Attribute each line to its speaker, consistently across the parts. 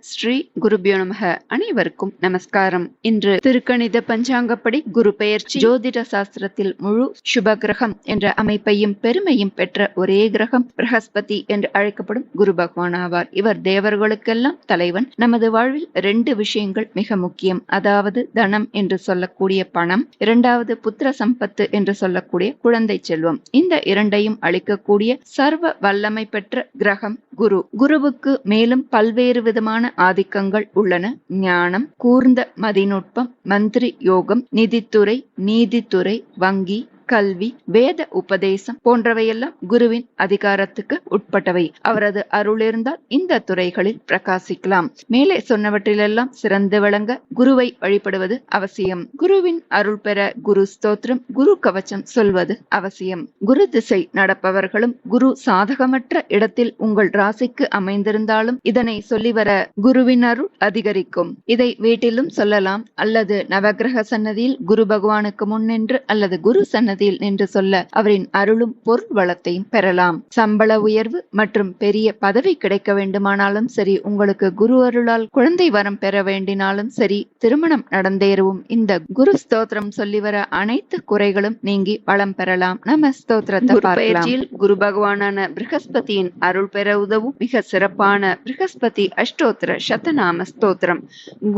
Speaker 1: ஸ்ரீ குருபியோ நமக. அனைவருக்கும் நமஸ்காரம். இன்று திருக்கணித பஞ்சாங்கப்படி குரு பெயர்ச்சி. ஜோதிட சாஸ்திரத்தில் முழு சுப கிரகம் என்ற அமைப்பையும் பெருமையும் பெற்ற ஒரே கிரகம் பிரகஸ்பதி என்று அழைக்கப்படும் குரு பகவான் ஆவார். இவர் தேவர்களுக்கெல்லாம் தலைவன். நமது வாழ்வில் 2 விஷயங்கள் மிக முக்கியம். அதாவது தனம் என்று சொல்லக்கூடிய பணம், இரண்டாவது புத்திர சம்பத்து என்று சொல்லக்கூடிய குழந்தை செல்வம். இந்த இரண்டையும் அளிக்கக்கூடிய சர்வ வல்லமை பெற்ற கிரகம் குரு. குருவுக்கு மேலும் பல்வேறு விதமான ஆதிக்கங்கள் உள்ளன. ஞானம், கூர்ந்த மதிநுட்பம், மந்திரி யோகம், நிதித்துறை, நீதித்துறை, வங்கி, கல்வி, வேத உபதேசம் போன்றவையெல்லாம் குருவின் அதிகாரத்துக்கு உட்பட்டவை. அவரது அருள் இருந்தால் இந்த துறைகளில் பிரகாசிக்கலாம். மேலே சொன்னவற்றிலெல்லாம் சிறந்து விளங்க குருவை வழிபடுவது அவசியம். குருவின் அருள் பெற குரு ஸ்தோத்திரம், குரு கவச்சம் சொல்வது அவசியம். குரு திசை நடப்பவர்களும் குரு சாதகமற்ற இடத்தில் உங்கள் ராசிக்கு அமைந்திருந்தாலும் இதனை சொல்லி வர குருவின் அருள் அதிகரிக்கும். இதை வீட்டிலும் சொல்லலாம், அல்லது நவகிரக சன்னதியில் குரு பகவானுக்கு முன் நின்று அல்லது குரு சன்னதியில் நின்று சொல்ல அவரின் அருளும் பொருள் வளத்தையும் பெறலாம். சம்பள உயர்வு மற்றும் பெரிய பதவி கிடைக்க வேண்டுமானாலும் சரி, உங்களுக்கு குரு அருளால் குழந்தை வரம் பெற வேண்டினாலும் சரி, திருமணம் நடந்தேறவும் இந்த குரு ஸ்தோத்திரம் சொல்லி வர அனைத்து குறைகளும் நீங்கி வளம் பெறலாம். நம்ம ஸ்தோத்திரத்தை பயிற்சியில் குரு பகவானான ப்ரஹஸ்பதியின் அருள் பெற உதவும் மிக சிறப்பான ப்ரஹஸ்பதி அஷ்டோத்திர சதநாம ஸ்தோத்திரம்.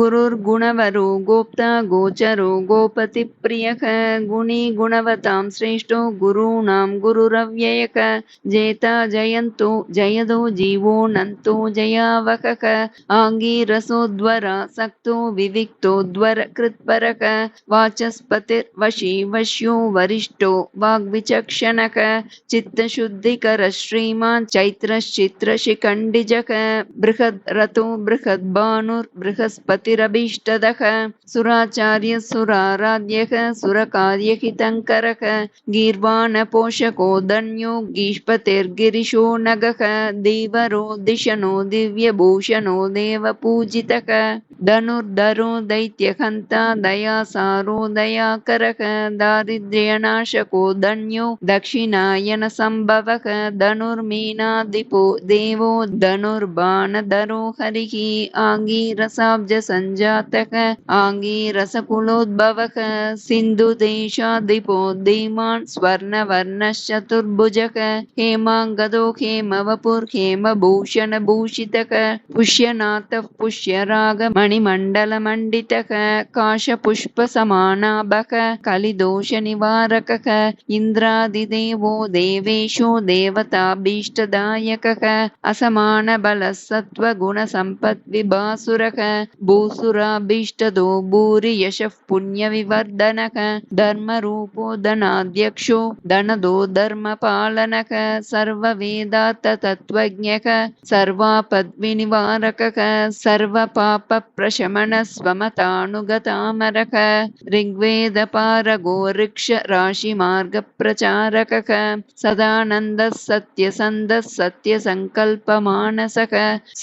Speaker 1: குருர் குணவரு கோப்தா கோச்சரு கோபதி பிரியக குணி குணவதாம் श्रेष्ठो गुरूणां गुरुरव्ययक जेता जयन्तो जयदो जीवो नन्तो जयावकक आङ्गीरसोद्वरा सक्तो विविक्तोद्वर कृत्परक वाचस्पतिर्वशी वश्यो वरिष्ठो वाग्विचक्षणक चित्तशुद्धिकर श्रीमान् चैत्रश्चित्रशिखण्डिजक बृहद्रतो बृहद्भानुर्बृहस्पतिरभीष्टदः सुराचार्य सुराराध्यः सुरकार्यहितङ्करः गीर्वाण पोषको धन्यो गीष्पतिर्गिरिशो नगः देवरो दिशनो दिव्यभूषणो देवपूजितः धनुर्धरो दैत्यहन्ता दयासारो दयाकरः दारिद्र्यनाशको धन्यो दक्षिणायन संभवः धनुर्मीनाधिपो देवो धनुर्बाणधरो हरिः आङ्गीरसाब्ज सञ्जातः आङ्गीरसकुलोद्भवः सिन्धुदेशाधिपो धीमान् स्वर्णवर्णश्चतुर्भुजः हेमाङ्गदो हेमवपुर्हेमभूषणभूषितः पुष्यनाथः पुष्यराग मणिमण्डलमण्डितः काशपुष्पसमानाभः कलिदोषनिवारकः इन्द्रादिदेवो देवेशो देवताभीष्टदायकः असमानबलसत्त्वगुणसम्पद्विभासुरः भूसुराभीष्टदो भूरि यशः पुण्यविवर्धनः धर्मरूपो धनाध्यक्षो धनदो धर्मपालनः सर्ववेदान्ततत्त्वज्ञः सर्वापद्विनिवारकः सर्वपापप्रशमनः स्वमतानुगतामरः ऋग्वेदपारगो ऋक्ष राशिमार्गप्रचारकः सदानन्दः सत्यसन्धः सत्यसङ्कल्पमानसः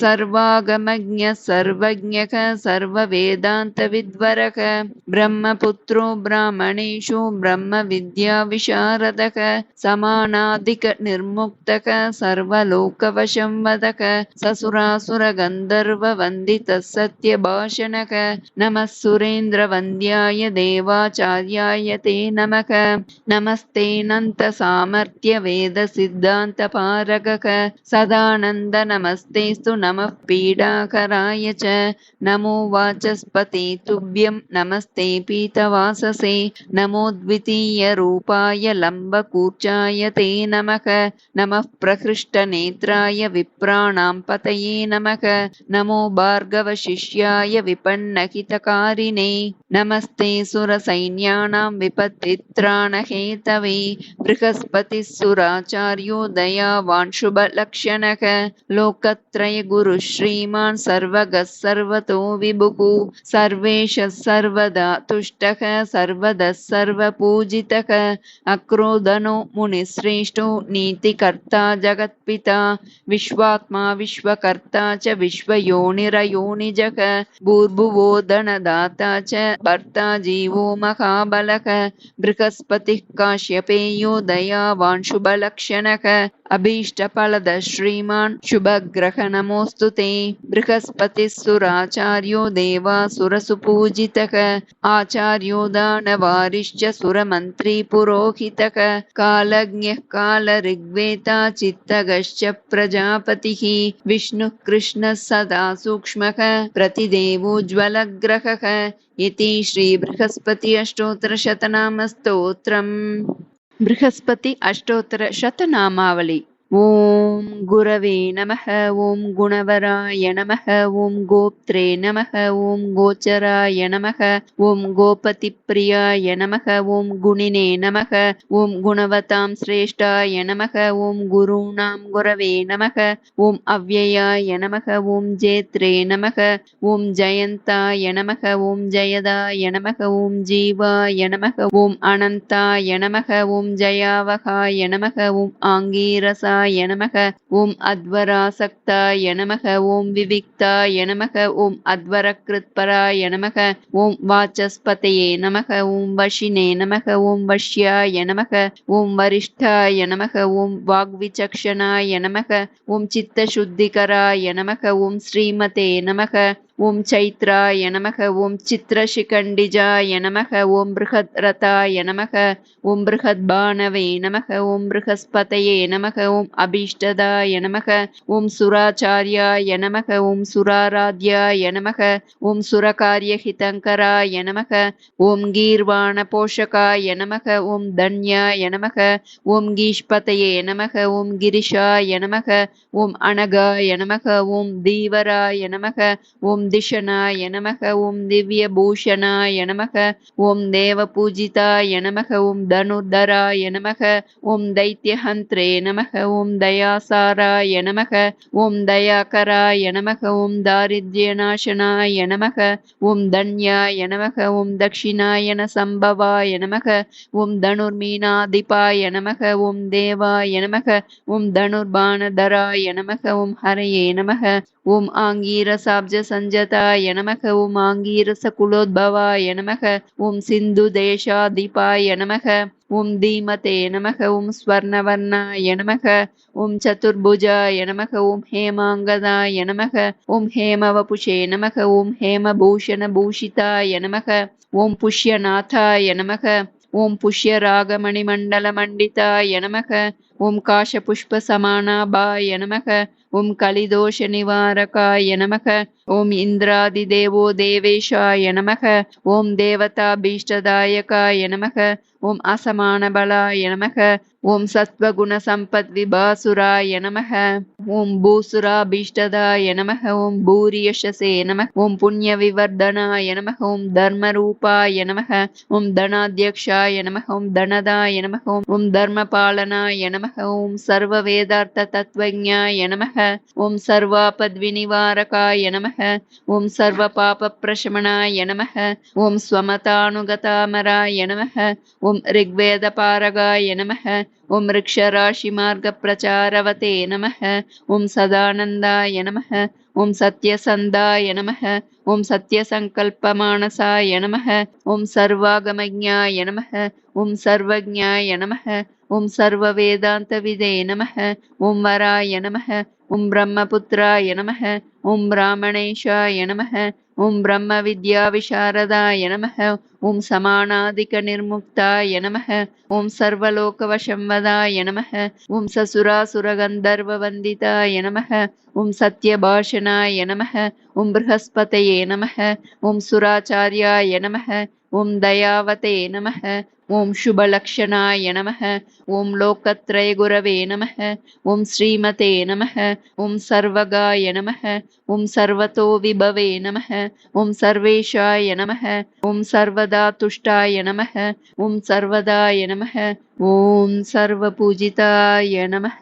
Speaker 1: सर्वागमज्ञः सर्वज्ञः सर्ववेदान्तविद्वरः ब्रह्मपुत्रो ब्राह्मणेषु ब्रह्मविद्याविशारदः समानाधिकनिर्मुक्तः सर्वलोकवशंवदः ससुरासुरगन्धर्ववन्दितः सत्यभाषणः नमः सुरेन्द्रवन्द्याय देवाचार्याय ते नमः नमस्तेऽनन्तसामर्थ्य वेदसिद्धान्तपारगः सदानन्द नमस्तेऽस्तु नमः पीडाकराय च नमो वाचस्पते तुभ्यं नमस्ते पीतवाससे नमो द्वितीयरूपाय लम्बकूर्चाय ते नमः नमः प्रहृष्टनेत्राय विप्राणां पतये नमः नमो भार्गवशिष्याय विपन्नहितकारिणे नमस्ते सुरसैन्यानां विपत्तित्राणहेतवे बृहस्पतिः सुराचार्यो दयावान् शुभलक्षणः लोकत्रय गुरुः श्रीमान् सर्वगः सर्वतो विभुः सर्वेशः सर्वदा तुष्टः सर्वदः सर्वपूजितः अक्रोधनो मुनिश्रेष्ठो नीतिकर्ता जगत्पिता विश्वात्मा विश्वकर्ता च विश्वयोनिरयोनिजः भूर्भुवो धनदाता च भर्ता जीवो महाबलः बृहस्पतिः काश्यपेयो दयावान् शुभलक्षणः अभीष्टफलद श्रीमान् शुभग्रह नमोऽस्तु ते। बृहस्पतिः सुराचार्यो देवासुरसुपूजितः आचार्यो दानवारिश्च सुरमन्त्री पुरोहितः कालज्ञः कालऋग्वेता चित्तगश्च प्रजापतिः विष्णुः कृष्णः सदा सूक्ष्मः प्रतिदेवोज्ज्वलग्रहः इति श्रीबृहस्पति अष्टोत्तरशतनामस्तोत्रम्। बृहस्पति अष्टोत्तर शतनामावली। ओम गुरवे नमः। ओम गुणवराय नमः। ओम गोप्त्रे नमः। ओम गोचराय नमः। ओम गोपतिप्रियाय नमः। ओम गुणिने नमः। ओम गुणवतां श्रेष्ठाय नमः। ओम गुरूणां गुरवे नमः। ओम अव्ययाय नमः। ओम जेत्रे नमः। ओम जयन्ताय नमः। ओम जयदाय नमः। ओम जीवाय नमः। ओम अनन्ताय नमः। ओम जयावहाय नमः। ओम आंगीरसाय नमः। ओम अध्वरासक्ताय नमः। ओम विविक्ताय नमः। ओम अध्वरकृत्पराय नमः। ओम वाचस्पतये नमः। ओम वशिने नमः। ओम वश्याय नमः। ओम वरिष्ठाय नमः। ओम वाग्विचक्षणाय नमः। ओम चित्तशुद्धिकराय नमः। ओम श्रीमते नमः। ओम चैत्राय नमः। ओम चित्रशिखण्डिजाय नमः। ओम बृहद्रथाय नमः। ओम बृहद्भानवे नमः। ओम बृहस्पतये नमः। ओम अभीष्टदाय नमः। ओम सुराचार्याय नमः। ओम सुराराध्याय नमः। ओम सुरकार्यहितङ्कराय नमः। ओम गीर्वाणपोषकाय नमः। ओम धन्याय नमः। ओम गीष्पतये नमः। ओम गिरिशाय नमः। ओम अनगाय नमः। ओम धीवराय नमः। ओम दिशनाय नमः। ओम दिव्यभूषणाय नमः। ओम देवपूजिताय नमः। ओम धनुर्धराय नमः। ओम दैत्यहन्त्रे नमः। ओम दयासाराय नमः। ओम दयाकराय नमः। ओम दारिद्र्यनाशनाय नमः। ओम धन्याय नमः। ओम दक्षिणायन संभवाय नमः। ओम धनुर्मीनाधिपाय नमः। ओम देवाय नमः। ओम धनुर्बाणधराय नमः। ओम हरये नमः। ओम आंगीरसाब्जसंजताय नमः। ओम आंगीरसकुलोद्भवाय नमः। ओम सिन्धुदेशाधिपाय नमः। ओम धीमते नमः। ओम स्वर्णवर्णाय नमः। ओम चतुर्भुजाय नमः। ओम हेमांगदाय नमः। ओम हेमवपुषे नमः। ओम हेमभूषणभूषिताय नमः। ओम पुष्यनाथाय नमः। ओम पुष्यरागमणिमण्डलमण्डिताय नमः। ओम काशपुष्पसमानाभाय नमः। ओम कलिदोषनिवारकाय नमः। ओम इन्द्रादिदेवो देवेशाय नमः। ओम देवताभीष्टदायकाय नमः। ओम असमानबलाय नमः। ओम सत्त्वगुणसम्पद्विभासुराय नमः। ओम भूसुराभीष्टदाय नमः। ओम भूरियशसे नमः। ओम पुण्यविवर्धनाय नमः। ओम धर्मरूपाय नमः। ओम धनाध्यक्षाय नमः। ओम धनदाय नमः। ओम धर्मपालनाय नमः। ओम सर्ववेदार्थतत्त्वज्ञाय नमः। ओम सर्वापद्विनिवारकाय नमः। ओम सर्वपापप्रशमनाय नमः। ओम स्वमतानुगतामराय नमः। ओम ऋग्वेदपारगाय नमः। ओम वृक्षराशिमार्गप्रचारवते नमः। ओम सदानन्दाय नमः। ओम सत्यसन्धाय नमः। ओम सत्यसङ्कल्पमानसाय नमः। ओम सर्वागमज्ञाय नमः। ओम सर्वज्ञाय नमः। ओम सर्ववेदान्तविदे नमः। ओम वराय नमः। ओम ब्रह्मपुत्राय नमः। ओम ब्राह्मणेशाय नमः। ओम ब्रह्मविद्याविशारदाय नमः। ओम समानाधिकनिर्मुक्ताय नमः। ओम सर्वलोकवशंवदाय नमः। ओम ससुरासुरगन्धर्ववन्दिताय नमः। ओम सत्यभाषणाय नमः। ओम बृहस्पतये नमः। ओम सुराचार्याय नमः। ओम दयावते नमः। ओम शुभलक्षणाय नमः। ओम लोकत्रयगुरवे नमः। ओम श्रीमते नमः। ओम सर्वगाय नमः। ओम सर्वतो विभवे नमः। ओम सर्वेशाय नमः। ओम सर्वदातुष्टाय नमः। ओम सर्वदाय नमः। ओम सर्वपूजिताय नमः।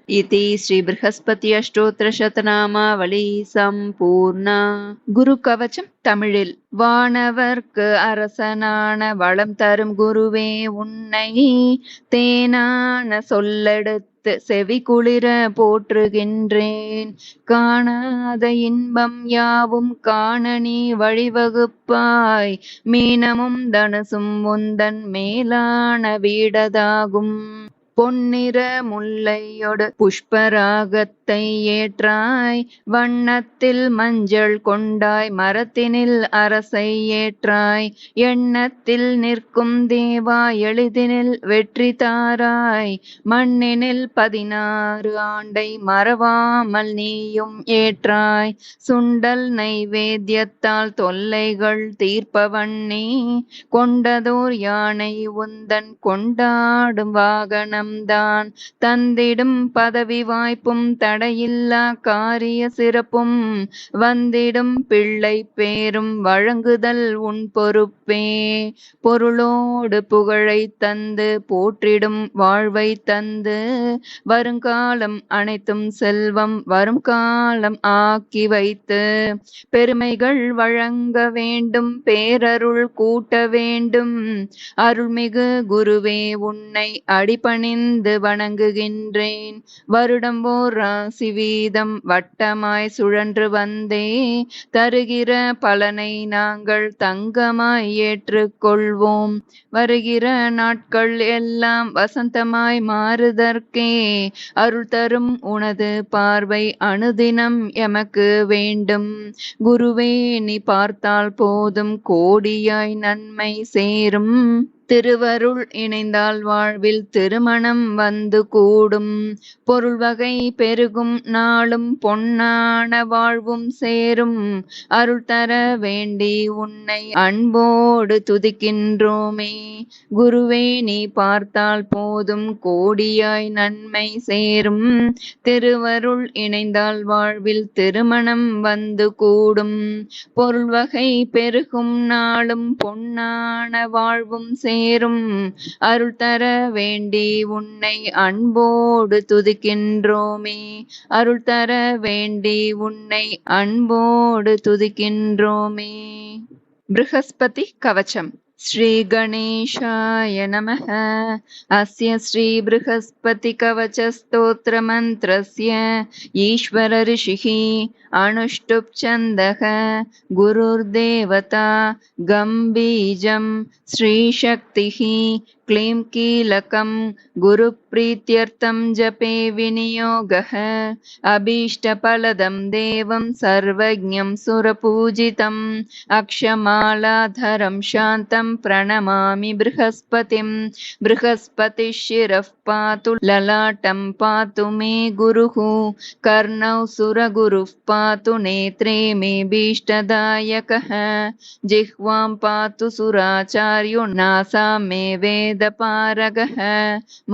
Speaker 1: इति श्री बृहस्पति अष्टोत्तर शतनामावली संपूर्णा। குரு கவச்சம் தமிழில். வானவர்க்கு அரசனான வளம் தரும் குருவே உன்னை தேனான சொல்லெடுத்து செவி குளிர போற்றுகின்றேன். காணாத இன்பம் யாவும் காண நீ வழிவகுப்பாய். மீனமும் தனுசும் உந்தன் மேலான வீடதாகும். பொன்னிற முல்லையொடு புஷ்பராகத்தை ஏற்றாய், வண்ணத்தில் மஞ்சள் கொண்டாய் மரத்தினில் அரசை ஏற்றாய், எண்ணத்தில் நிற்கும் தேவா எளிதினில் வெற்றி தாராய், மண்ணினில் 16 ஆண்டை மறவாமல் நீயும் ஏற்றாய், சுண்டல் நைவேத்தியத்தால் தொல்லைகள் தீர்ப்பவண்ணி, கொண்டதோர் யானை உந்தன் கொண்டாடும் வாகனம் தான், தந்திடும் பதவி வாய்ப்பும் தடையில்லா காரிய சிறப்பும், வந்திடும் பிள்ளை பேரும் வழங்குதல் உன் பொறுப்பே, பொருளோடு புகழை தந்து போற்றிடும் வாழ்வை தந்து, வருங்காலம் அனைத்தும் செல்வம் வரும் காலம் ஆக்கி வைத்து, பெருமைகள் வழங்க வேண்டும் பேரருள் கூட்ட வேண்டும், அருள்மிகு குருவே உன்னை அடிபணிந்து வணங்குகின்றேன், வருடம் ஓர் ராசி வீதம் வட்டமாய் சுழன்று வந்தே, தருகிற பலனை நாங்கள் தங்கமாய் ஏற்றுக்கொள்வோம், வருகிற நாட்கள் எல்லாம் வசந்தமாய் மாறுதற்கே, அருள் தரும் உனது பார்வை அனுதினம் எமக்கு வேண்டும், குருவே நீ பார்த்தால் போதும் கோடியாய் நன்மை சேரும், திருவருள் இணைந்தால் வாழ்வில் திருமணம் வந்து கூடும், பொருள் வகை பெருகும் நாளும் பொன்னான வாழ்வும் சேரும், அருள் தர வேண்டி உன்னை அன்போடு துதிக்கின்றோமே, குருவே நீ பார்த்தால் போதும் கோடியாய் நன்மை சேரும், திருவருள் இணைந்தால் வாழ்வில் திருமணம் வந்து கூடும், பொருள் வகை பெருகும் நாளும் பொன்னான வாழ்வும் சேரும், அருள் தர வேண்டி உன்னை அன்போடு துதிக்கின்றோமே, அருள் தர வேண்டி உன்னை அன்போடு துதிக்கின்றோமே. ப்ருஹஸ்பதி கவச்சம். ஸ்ரீ கணேஷாய நமः. அஸ்ய ஸ்ரீ ப்ருஹஸ்பதி கவச ஸ்தோத்ர மந்த்ரஸ்ய ஈஸ்வர ரிஷிः அனுஷ்டுப் சந்தः குருர்தேவதா கம்பீஜம் ஸ்ரீசக்திः க்ளீம் கீலகம் குருப்ரீத்யர்த்தம் ஜபே விநியோகः அபீஷ்டபலதம் தேவம் சர்வஜ்ஞம் சுரபூஜிதம் அக்ஷமாலாதரம் சாந்தம் பிரணமாமி ப்ருஹஸ்பதிம். ப்ருஹஸ்பதிः சிரः பாது லலாட்டம் பாது மே குருः கர்ணௌ சுரகுருः பாது நேத்ரே மே பீஷ்டதாயகः ஜிஹ்வாம் பாது சுராச்சார்யோ நாசாம் மே வேதபாரகः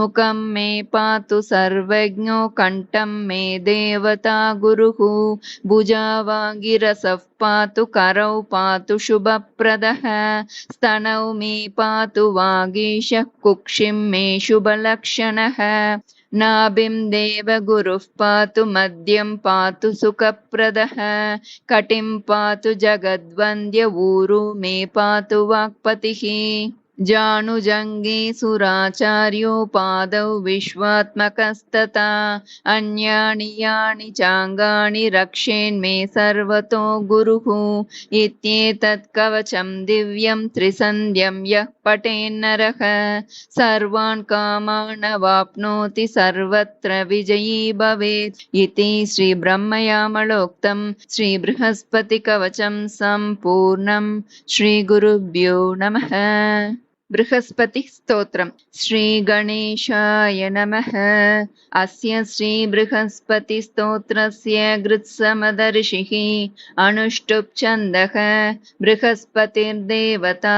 Speaker 1: முகம் மே பாது சர்வஜ்ஞோ கண்டம் மே தேவதா குருः புஜாவாங்கிரசः பாது கரௌ பாது சுபப்ரதः स्तनौ मे पातु वागीशः कुक्षिं मे शुभलक्षणः नाभिं देवगुरुः पातु मध्यं पातु सुखप्रदः कटिं पातु जगद्वन्द्य ऊरु मे पातु वाक्पतिः जानुजङ्गे सुराचार्यो पादौ विश्वात्मकस्तथा अन्यानि यानि चाङ्गानि रक्षेन्मे सर्वतो गुरुः इत्येतत् कवचं दिव्यं त्रिसन्ध्यं यः पठेन्नरः सर्वान् कामान् वाप्नोति सर्वत्र विजयी भवेत् इति श्रीब्रह्मयामलोक्तं श्रीबृहस्पतिकवचं सम्पूर्णं श्रीगुरुभ्यो नमः. ப்ருஹஸ்பதி ஸ்தோத்திரம். ஸ்ரீ கணேஷாய நமः. அஸ்ய ஸ்ரீ ப்ருஹஸ்பதி ஸ்தோத்ரஸ்ய கிருத்ஸமத ரிஷிः அனுஷ்டுப் சந்தः ப்ருஹஸ்பதிர்தேவதா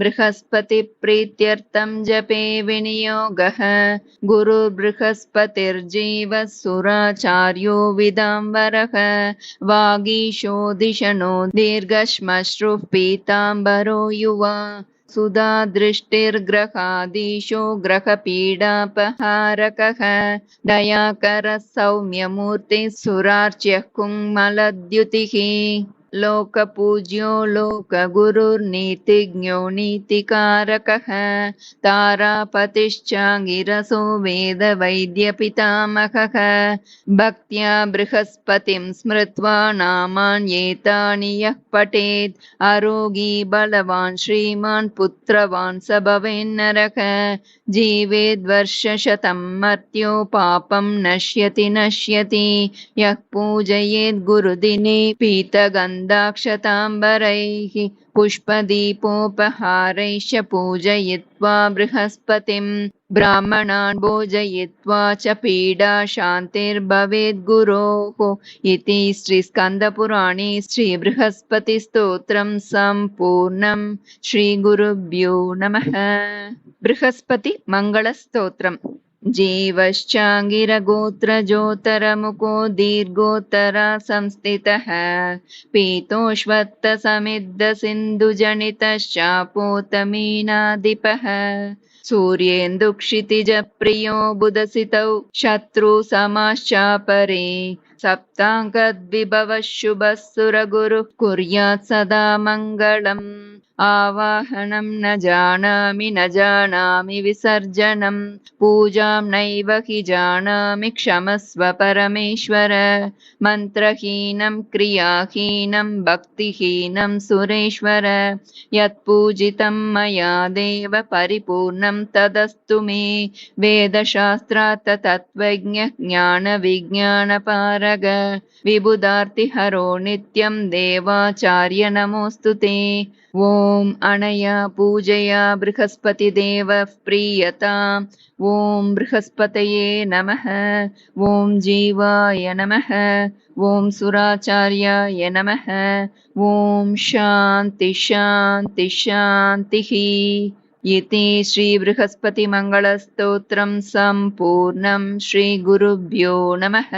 Speaker 1: ப்ருஹஸ்பதி ப்ரீத்யர்த்தம் ஜபே விநியோகः குரு ப்ருஹஸ்பதிர்ஜீவः சுராச்சார்யோ விதாம்பரः வாகீஷோ திஷணோ தீர்घश्मश्रुः पीताम्बरो युवा सुधा दृष्टिर्ग्रहादीशो ग्रहपीडापहारकः दयाकरः सौम्यमूर्तिः सुरार्च्यः कुङ्मलद्युतिः लोकपूज्यो लोकगुरुर्नीतिज्ञो नीतिकारकः तारापतिश्चाङ्गिरसो वेदवैद्यपितामहः भक्त्या बृहस्पतिं स्मृत्वा नामान्येतानि यः पठेत् आरोगी बलवान् श्रीमान् पुत्रवान् स भवेन्नरः जीवेद्वर्षशतं मर्त्यो पापं नश्यति यः पूजयेत् गुरुदिने पीतगन्धाक्षताम्बरैः पुष्पदीपोपहारैश्च पूजयित्वा बृहस्पतिं ब्राह्मणान् भोजयित्वा च पीडा शान्तिर्भवेत् गुरोः इति श्रीस्कन्दपुराणे श्रीबृहस्पतिस्तोत्रं सम्पूर्णम्। श्रीगुरुभ्यो नमः। बृहस्पति मङ्गलस्तोत्रम्। जीवश्चाङ्गिरगोत्रजोतरमुखो दीर्घोत्तरा संस्थितः पीतोष्वत्तसमिद्धसिन्धुजनितश्चापोतमीनाधिपः सूर्येन्दुक्षितिजप्रियो बुधसितौ शत्रुसमाश्चापरे सप्ताङ्गद्विभवः शुभः सुरगुरुः कुर्यात् सदा मङ्गलम्। आवाहनं न जानामि विसर्जनं पूजां नैव हि जानामि क्षमस्व परमेश्वर। मन्त्रहीनं क्रियाहीनं भक्तिहीनं सुरेश्वर यत्पूजितं मया देव परिपूर्णं तदस्तु मे। वेदशास्त्रार्थ तत्त्वज्ञः ज्ञानविज्ञानपारग विबुधार्तिहरो नित्यं देवाचार्य नमोऽस्तु ते। ॐ अनया पूजया बृहस्पतिदेवः प्रीयताम्। ॐ बृहस्पतये नमः। ॐ जीवाय नमः। ॐ सुराचार्याय नमः। ॐ शान्ति शान्ति शान्तिः। इति श्रीबृहस्पतिमङ्गलस्तोत्रं सम्पूर्णं। श्रीगुरुभ्यो नमः।